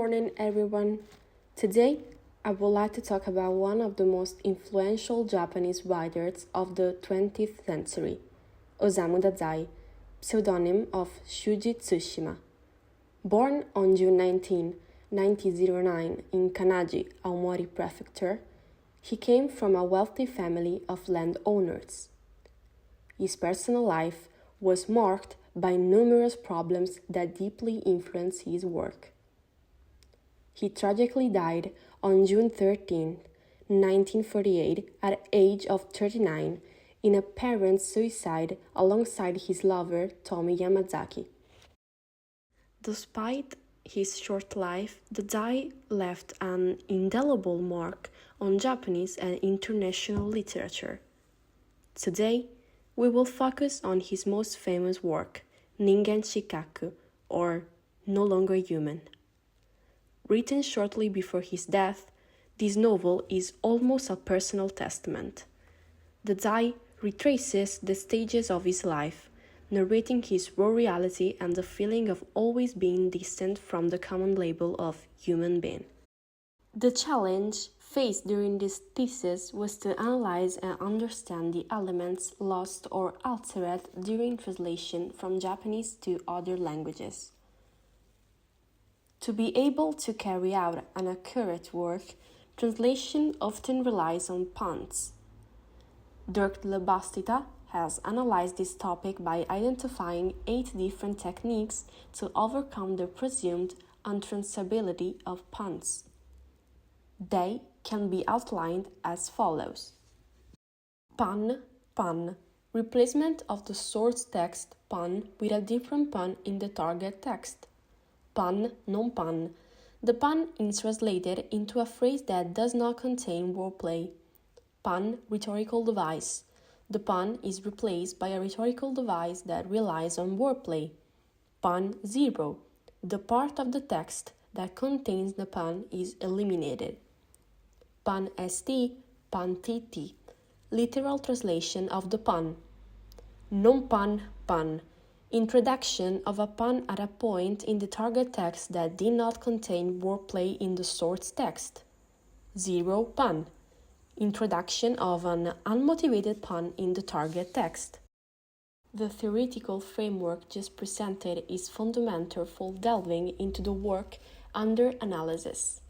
morning, everyone. Today, I would like to talk about one of the most influential Japanese writers of the 20th century, Osamu Dazai, pseudonym of Shuji Tsushima. Born on June 19, 1909 in Kanaji, Aomori Prefecture, he came from a wealthy family of landowners. His personal life was marked by numerous problems that deeply influenced his work. He tragically died on June 13, 1948, at the age of 39 in apparent suicide alongside his lover Tomi Yamazaki. Despite his short life, Dazai left an indelible mark on Japanese and international literature. Today, we will focus on his most famous work, Ningen Shikkaku, or No Longer Human. Written shortly before his death, this novel is almost a personal testament. Dazai retraces the stages of his life, narrating his raw reality and the feeling of always being distant from the common label of human being. The challenge faced during this thesis was to analyze and understand the elements lost or altered during translation from Japanese to other languages. To be able to carry out an accurate work, translation often relies on puns. Dirk Lebastita has analyzed this topic by identifying 8 different techniques to overcome the presumed untransferability of puns. They can be outlined as follows. Pun, replacement of the source text pun with a different pun in the target text. Pun, non-pun. The pun is translated into a phrase that does not contain wordplay. Pun, rhetorical device. The pun is replaced by a rhetorical device that relies on wordplay. Pun 0. The part of the text that contains the pun is eliminated. Pun st, pun tt. Literal translation of the pun. Non-pun, pun. Introduction of a pun at a point in the target text that did not contain wordplay in the source text. 0 pun. Introduction of an unmotivated pun in the target text. The theoretical framework just presented is fundamental for delving into the work under analysis.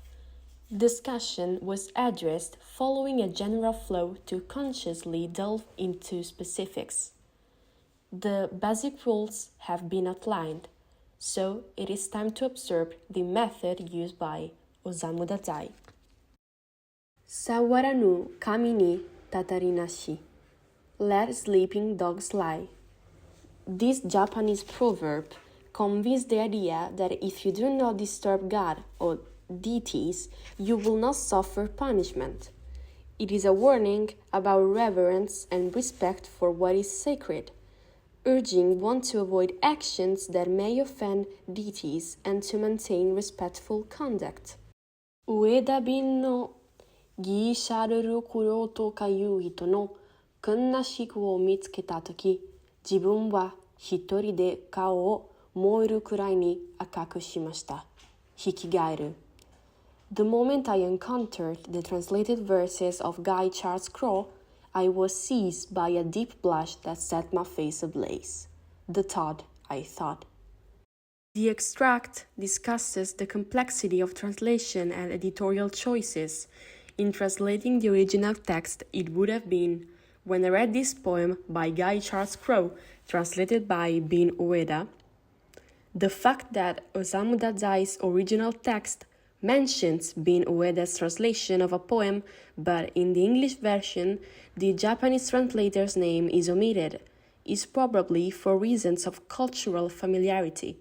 Discussion was addressed following a general flow to consciously delve into specifics. The basic rules have been outlined, so it is time to observe the method used by Osamu Dazai. Sawara no kami ni tatarinashi. Let sleeping dogs lie. This Japanese proverb conveys the idea that if you do not disturb God or deities, you will not suffer punishment. It is a warning about reverence and respect for what is sacred, urging one to avoid actions that may offend deities and to maintain respectful conduct. Ueda bin no gi sharuru kuroto kayu hito no kunna shiku o mitsuketa toki, jibun wa hitori de kao o moeru kurai ni akaku shimashita. Hikigaeru. The moment I encountered the translated verses of Guy Charles Crow, I was seized by a deep blush that set my face ablaze. The thought, I thought. The extract discusses the complexity of translation and editorial choices. In translating the original text, it would have been, when I read this poem by Guy Charles Crow, translated by Bin Ueda, the fact that Osamu Dazai's original text mentions Bin Ueda's translation of a poem, but in the English version, the Japanese translator's name is omitted, is probably for reasons of cultural familiarity.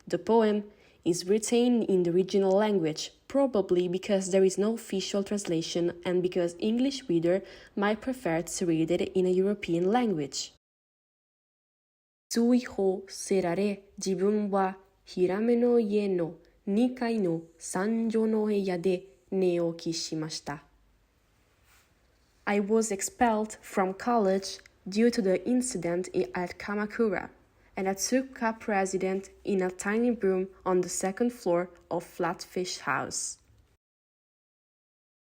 The poem is written in the original language, probably because there is no official translation and because English reader might prefer to read it in a European language. Tsui ho serare jibun wa hirame no ie no 2階の三畳の部屋で寝起きしました。I was expelled from college due to the incident at Kamakura, and a two-cup resident in a tiny room on the second floor of Flatfish House.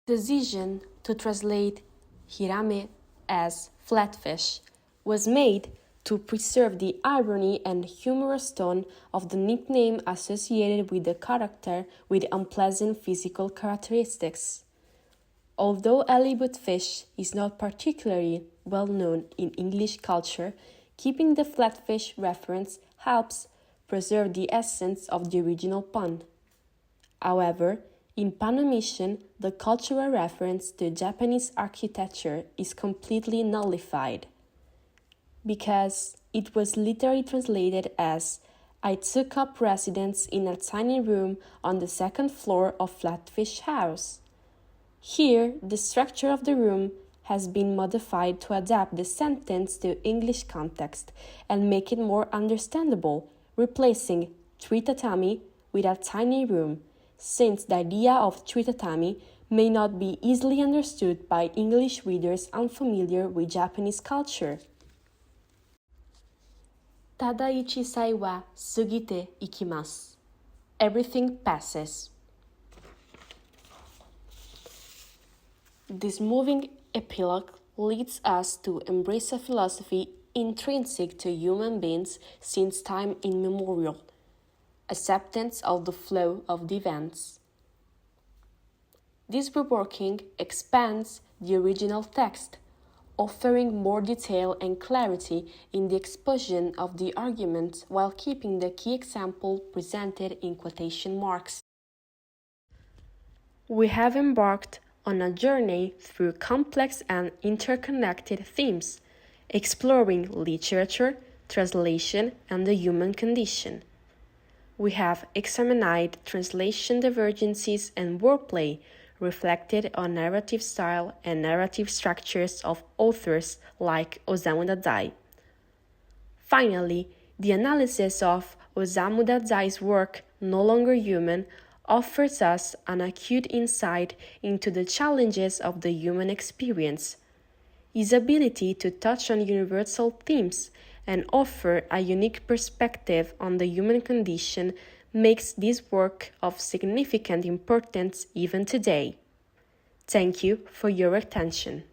Decision to translate hirame as flatfish was made to preserve the irony and humorous tone of the nickname associated with the character with unpleasant physical characteristics. Although halibut fish is not particularly well known in English culture, keeping the flatfish reference helps preserve the essence of the original pun. However, in Panomission, the cultural reference to Japanese architecture is completely nullified, because it was literally translated as "I took up residence in a tiny room on the second floor of Flatfish House." Here, the structure of the room has been modified to adapt the sentence to English context and make it more understandable, replacing three tatami with a tiny room, since the idea of three tatami may not be easily understood by English readers unfamiliar with Japanese culture. Tadaichi sai wa sugite ikimasu. Everything passes. This moving epilogue leads us to embrace a philosophy intrinsic to human beings since time immemorial: acceptance of the flow of the events. This reworking expands the original text, offering more detail and clarity in the exposition of the argument while keeping the key example presented in quotation marks. We have embarked on a journey through complex and interconnected themes, exploring literature, translation, and the human condition. We have examined translation divergences and wordplay, reflected on narrative style and narrative structures of authors like Osamu Dazai. Finally, the analysis of Osamu Dazai's work, No Longer Human, offers us an acute insight into the challenges of the human experience. His ability to touch on universal themes and offer a unique perspective on the human condition makes this work of significant importance even today. Thank you for your attention.